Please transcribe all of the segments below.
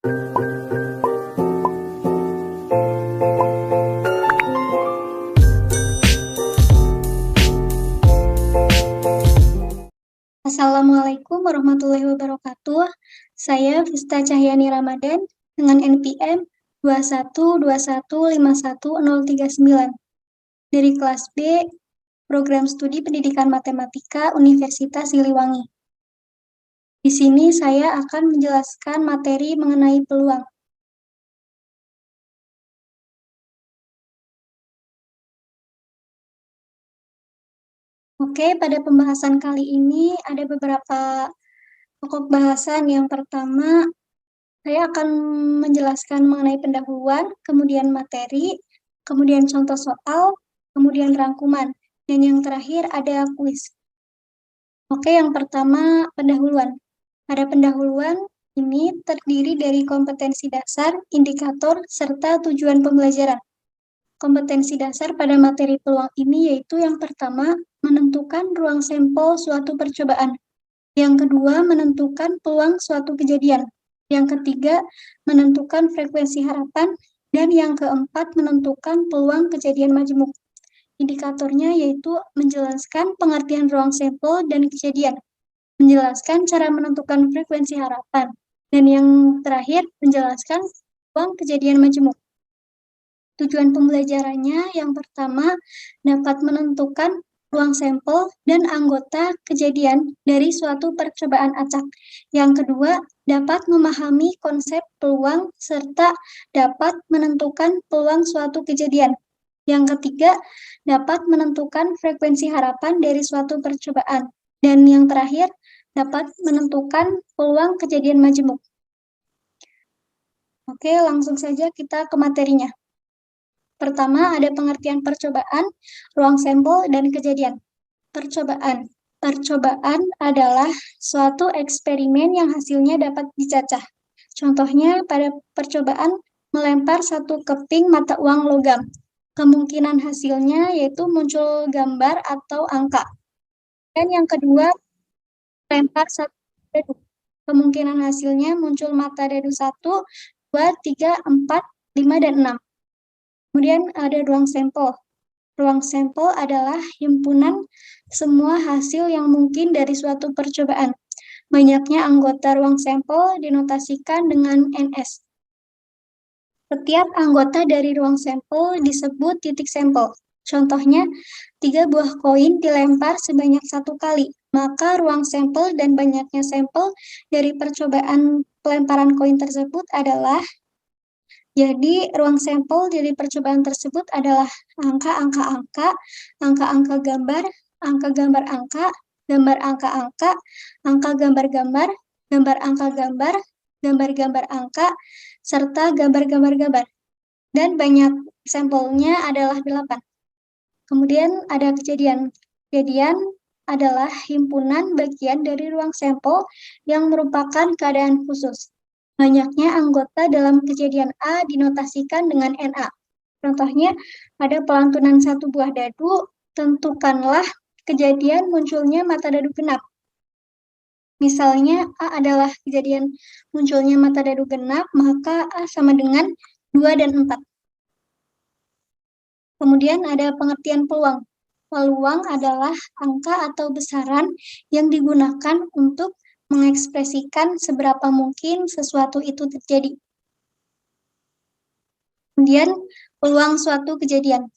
Assalamualaikum warahmatullahi wabarakatuh. Saya Vista Cahyani Ramadan dengan NPM 21215139 dari kelas B, Program Studi Pendidikan Matematika Universitas Siliwangi. Di sini saya akan menjelaskan materi mengenai peluang. Oke, pada pembahasan kali ini ada beberapa pokok bahasan. Yang pertama, saya akan menjelaskan mengenai pendahuluan, kemudian materi, kemudian contoh soal, kemudian rangkuman, dan yang terakhir ada kuis. Oke, yang pertama pendahuluan. Pada pendahuluan ini terdiri dari kompetensi dasar, indikator, serta tujuan pembelajaran. Kompetensi dasar pada materi peluang ini yaitu yang pertama, menentukan ruang sampel suatu percobaan. Yang kedua, menentukan peluang suatu kejadian. Yang ketiga, menentukan frekuensi harapan. Dan yang keempat, menentukan peluang kejadian majemuk. Indikatornya yaitu menjelaskan pengertian ruang sampel dan kejadian, menjelaskan cara menentukan frekuensi harapan, dan yang terakhir, menjelaskan peluang kejadian majemuk. Tujuan pembelajarannya yang pertama, dapat menentukan ruang sampel dan anggota kejadian dari suatu percobaan acak. Yang kedua, dapat memahami konsep peluang serta dapat menentukan peluang suatu kejadian. Yang ketiga, dapat menentukan frekuensi harapan dari suatu percobaan. Dan yang terakhir, dapat menentukan peluang kejadian majemuk. Oke, langsung saja kita ke materinya. Pertama, ada pengertian percobaan, ruang sampel, dan kejadian. Percobaan. Percobaan adalah suatu eksperimen yang hasilnya dapat dicacah. Contohnya, pada percobaan melempar satu keping mata uang logam. Kemungkinan hasilnya yaitu muncul gambar atau angka. Dan yang kedua, lempar satu dadu. Kemungkinan hasilnya muncul mata dadu 1, 2, 3, 4, 5, dan 6. Kemudian ada ruang sampel. Ruang sampel adalah himpunan semua hasil yang mungkin dari suatu percobaan. Banyaknya anggota ruang sampel dinotasikan dengan NS. Setiap anggota dari ruang sampel disebut titik sampel. Contohnya, 3 buah koin dilempar sebanyak 1 kali, maka ruang sampel dan banyaknya sampel dari percobaan pelemparan koin tersebut adalah, jadi ruang sampel dari percobaan tersebut adalah angka-angka-angka, angka-angka gambar, angka gambar angka, gambar angka-angka, angka gambar-gambar, gambar angka gambar, gambar-gambar angka, serta gambar-gambar-gambar. Dan banyak sampelnya adalah 8. Kemudian ada kejadian. Kejadian adalah himpunan bagian dari ruang sampel yang merupakan keadaan khusus. Banyaknya anggota dalam kejadian A dinotasikan dengan NA. Contohnya, ada pelantunan 1 buah dadu, tentukanlah kejadian munculnya mata dadu genap. Misalnya, A adalah kejadian munculnya mata dadu genap, maka A sama dengan 2 dan 4. Kemudian ada pengertian peluang. Peluang adalah angka atau besaran yang digunakan untuk mengekspresikan seberapa mungkin sesuatu itu terjadi. Kemudian, peluang suatu kejadian.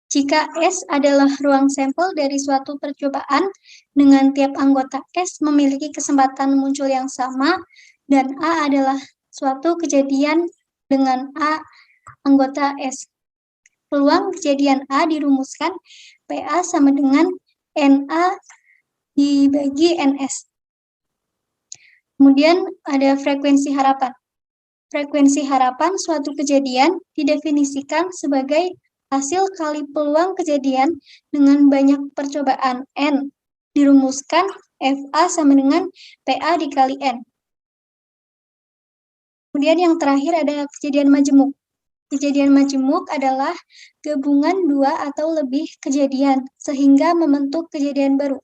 Jika S adalah ruang sampel dari suatu percobaan, dengan tiap anggota S memiliki kesempatan muncul yang sama, dan A adalah suatu kejadian dengan A anggota S. Peluang kejadian A dirumuskan PA sama dengan NA dibagi NS. Kemudian ada frekuensi harapan. Frekuensi harapan suatu kejadian didefinisikan sebagai hasil kali peluang kejadian dengan banyak percobaan N. Dirumuskan FA sama dengan PA dikali N. Kemudian yang terakhir ada kejadian majemuk. Kejadian majemuk adalah gabungan 2 atau lebih kejadian sehingga membentuk kejadian baru.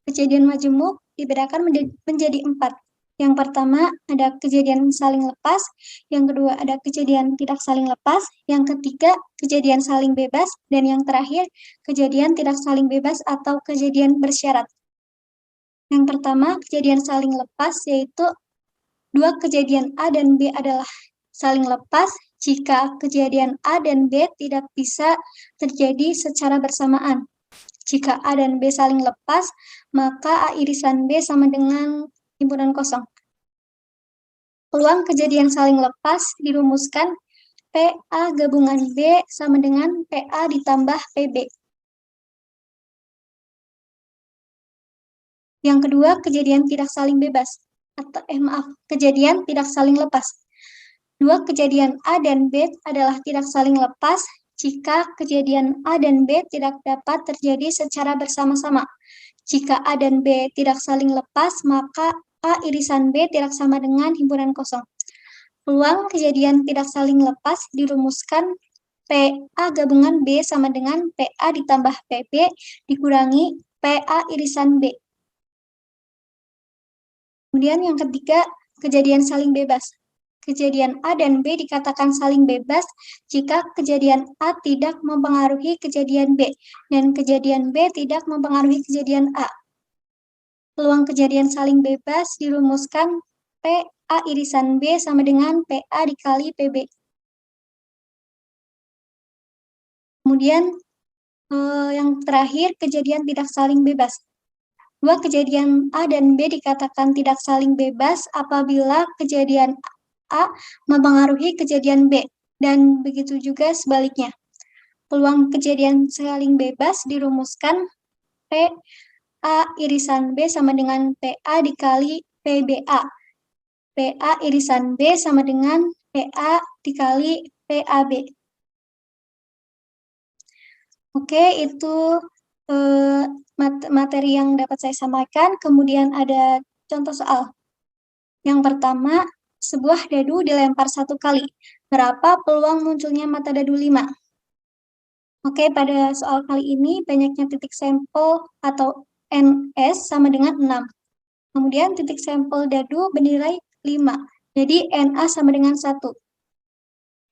Kejadian majemuk dibedakan menjadi 4. Yang pertama ada kejadian saling lepas, yang kedua ada kejadian tidak saling lepas, yang ketiga kejadian saling bebas, dan yang terakhir kejadian tidak saling bebas atau kejadian bersyarat. Yang pertama kejadian saling lepas yaitu dua kejadian A dan B adalah saling lepas jika kejadian A dan B tidak bisa terjadi secara bersamaan. Jika A dan B saling lepas, maka A irisan B sama dengan himpunan kosong. Peluang kejadian saling lepas dirumuskan PA gabungan B sama dengan PA ditambah PB. Yang kedua, kejadian tidak saling bebas. Kejadian tidak saling lepas. Dua kejadian A dan B adalah tidak saling lepas jika kejadian A dan B tidak dapat terjadi secara bersama-sama. Jika A dan B tidak saling lepas, maka A irisan B tidak sama dengan himpunan kosong. Peluang kejadian tidak saling lepas dirumuskan PA gabungan B sama dengan PA ditambah PB dikurangi PA irisan B. Kemudian yang ketiga, kejadian saling bebas. Kejadian A dan B dikatakan saling bebas jika kejadian A tidak mempengaruhi kejadian B dan kejadian B tidak mempengaruhi kejadian A. Peluang kejadian saling bebas dirumuskan PA irisan B sama dengan PA dikali PB. Kemudian yang terakhir, kejadian tidak saling bebas. Dua kejadian A dan B dikatakan tidak saling bebas apabila kejadian A mempengaruhi kejadian B, dan begitu juga sebaliknya. Peluang kejadian saling bebas dirumuskan PA irisan B sama dengan PA dikali PBA. PA irisan B sama dengan PA dikali PAB. Oke, itu materi yang dapat saya sampaikan. Kemudian ada contoh soal. Yang pertama, sebuah dadu dilempar 1 kali. Berapa peluang munculnya mata dadu 5? Oke, pada soal kali ini banyaknya titik sampel atau NS sama dengan 6. Kemudian titik sampel dadu bernilai 5. Jadi NA sama dengan 1.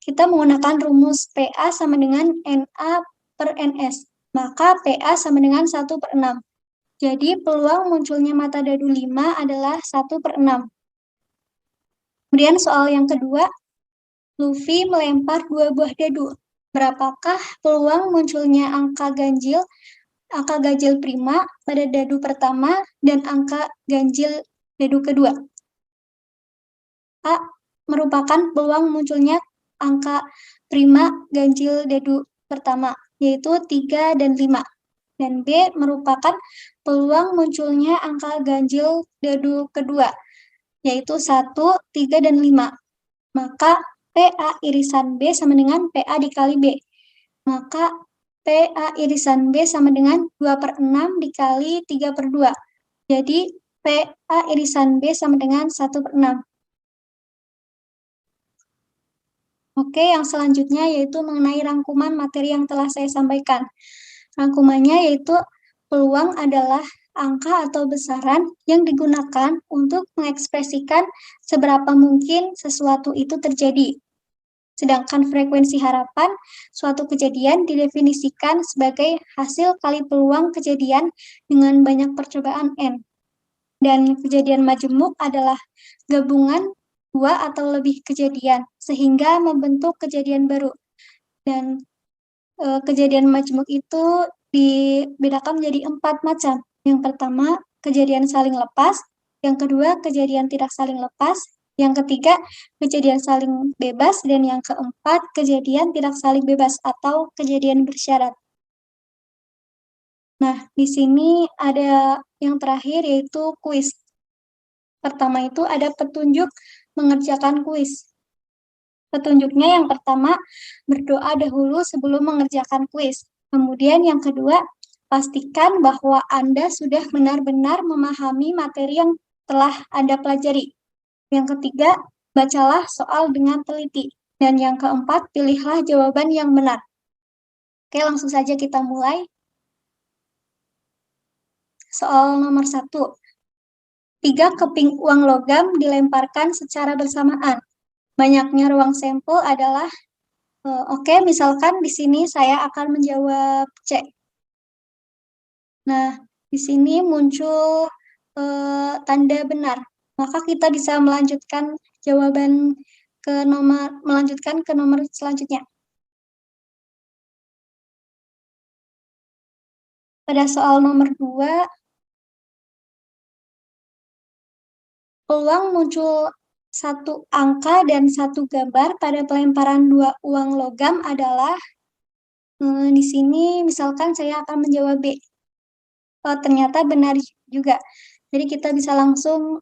Kita menggunakan rumus PA sama dengan NA per NS. Maka PA sama dengan 1/6. Jadi peluang munculnya mata dadu 5 adalah 1/6. Kemudian soal yang kedua, Luffy melempar 2 buah dadu. Berapakah peluang munculnya angka ganjil prima pada dadu pertama dan angka ganjil dadu kedua? A. Merupakan peluang munculnya angka prima ganjil dadu pertama, yaitu 3 dan 5. Dan B merupakan peluang munculnya angka ganjil dadu kedua, yaitu 1, 3, dan 5. Maka PA irisan B sama dengan PA dikali B. Maka PA irisan B sama dengan 2/6 dikali 3/2. Jadi PA irisan B sama dengan 1/6. Oke, yang selanjutnya yaitu mengenai rangkuman materi yang telah saya sampaikan. Rangkumannya yaitu peluang adalah angka atau besaran yang digunakan untuk mengekspresikan seberapa mungkin sesuatu itu terjadi. Sedangkan frekuensi harapan, suatu kejadian didefinisikan sebagai hasil kali peluang kejadian dengan banyak percobaan N. Dan kejadian majemuk adalah gabungan 2 atau lebih kejadian, sehingga membentuk kejadian baru. Dan kejadian majemuk itu dibedakan menjadi 4 macam. Yang pertama, kejadian saling lepas. Yang kedua, kejadian tidak saling lepas. Yang ketiga, kejadian saling bebas. Dan yang keempat, kejadian tidak saling bebas atau kejadian bersyarat. Nah, di sini ada yang terakhir yaitu kuis. Pertama itu ada petunjuk mengerjakan kuis. Petunjuknya yang pertama, berdoa dahulu sebelum mengerjakan kuis. Kemudian yang kedua, pastikan bahwa Anda sudah benar-benar memahami materi yang telah Anda pelajari. Yang ketiga, bacalah soal dengan teliti. Dan yang keempat, pilihlah jawaban yang benar. Oke, langsung saja kita mulai. Soal nomor 1. 3 keping uang logam dilemparkan secara bersamaan. Banyaknya ruang sampel adalah oke, misalkan di sini saya akan menjawab C. Nah, di sini muncul tanda benar. Maka kita bisa melanjutkan jawaban melanjutkan ke nomor selanjutnya. Pada soal nomor 2, peluang muncul satu angka dan satu gambar pada pelemparan 2 uang logam adalah di sini misalkan saya akan menjawab B. Oh, ternyata benar juga. Jadi kita bisa langsung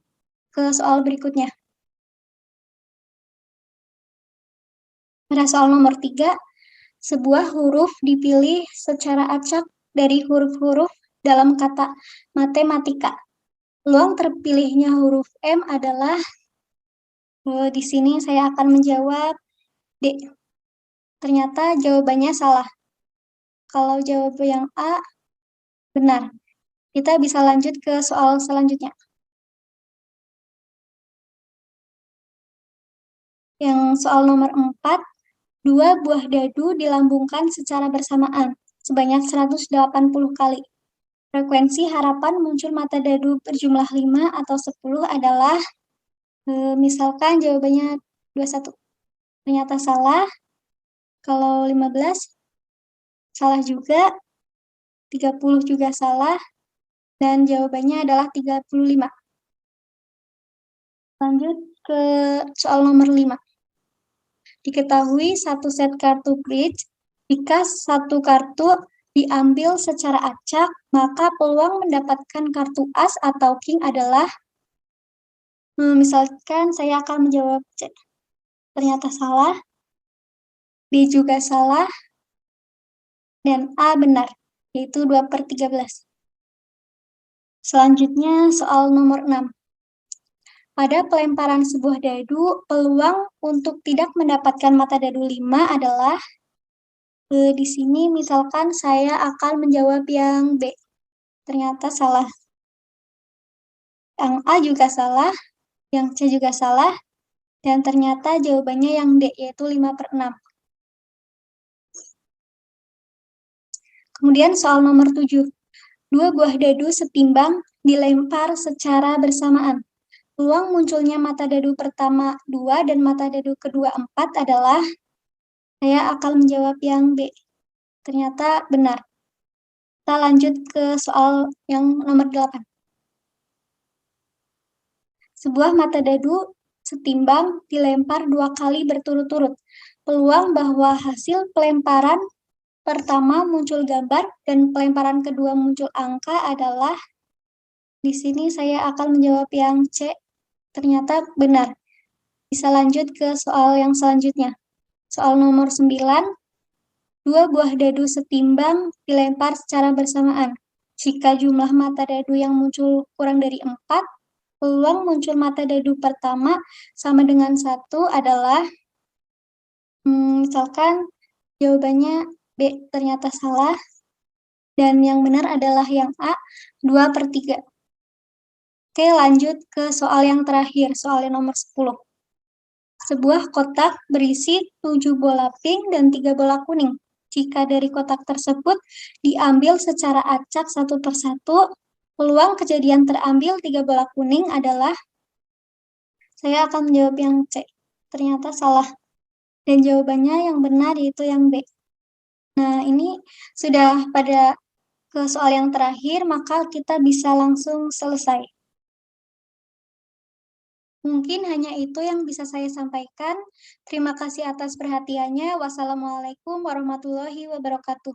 ke soal berikutnya. Pada soal nomor 3, sebuah huruf dipilih secara acak dari huruf-huruf dalam kata matematika. Peluang terpilihnya huruf M adalah, di sini saya akan menjawab D. Ternyata jawabannya salah. Kalau jawab yang A, benar. Kita bisa lanjut ke soal selanjutnya. Yang soal nomor 4, 2 buah dadu dilambungkan secara bersamaan, sebanyak 180 kali. Frekuensi harapan muncul mata dadu berjumlah 5 atau 10 adalah, misalkan jawabannya 21. Ternyata salah. Kalau 15, salah juga. 30 juga salah. Dan jawabannya adalah 35. Lanjut ke soal nomor 5. Diketahui satu set kartu bridge, jika satu kartu diambil secara acak, maka peluang mendapatkan kartu as atau king adalah, misalkan saya akan menjawab C. Ternyata salah, B juga salah, dan A benar, yaitu 2/13. Selanjutnya soal nomor 6. Pada pelemparan sebuah dadu, peluang untuk tidak mendapatkan mata dadu 5 adalah, di sini misalkan saya akan menjawab yang B. Ternyata salah. Yang A juga salah, yang C juga salah, dan ternyata jawabannya yang D, yaitu 5/6. Kemudian soal nomor 7. 2 buah dadu setimbang dilempar secara bersamaan. Peluang munculnya mata dadu pertama 2 dan mata dadu kedua 4 adalah, saya akan menjawab yang B. Ternyata benar. Kita lanjut ke soal yang nomor 8. Sebuah mata dadu setimbang dilempar 2 kali berturut-turut. Peluang bahwa hasil pelemparan pertama muncul gambar dan pelemparan kedua muncul angka adalah, di sini saya akan menjawab yang C. Ternyata benar. Bisa lanjut ke soal yang selanjutnya. Soal nomor 9. 2 buah dadu setimbang dilempar secara bersamaan. Jika jumlah mata dadu yang muncul kurang dari 4, peluang muncul mata dadu pertama sama dengan 1 adalah, misalkan jawabannya B, ternyata salah, dan yang benar adalah yang A, 2/3. Oke, lanjut ke soal yang terakhir, soal yang nomor 10. Sebuah kotak berisi 7 bola pink dan 3 bola kuning. Jika dari kotak tersebut diambil secara acak satu persatu, peluang kejadian terambil 3 bola kuning adalah, saya akan menjawab yang C. Ternyata salah. Dan jawabannya yang benar yaitu yang B. Nah, ini sudah pada ke soal yang terakhir, maka kita bisa langsung selesai. Mungkin hanya itu yang bisa saya sampaikan. Terima kasih atas perhatiannya. Wassalamualaikum warahmatullahi wabarakatuh.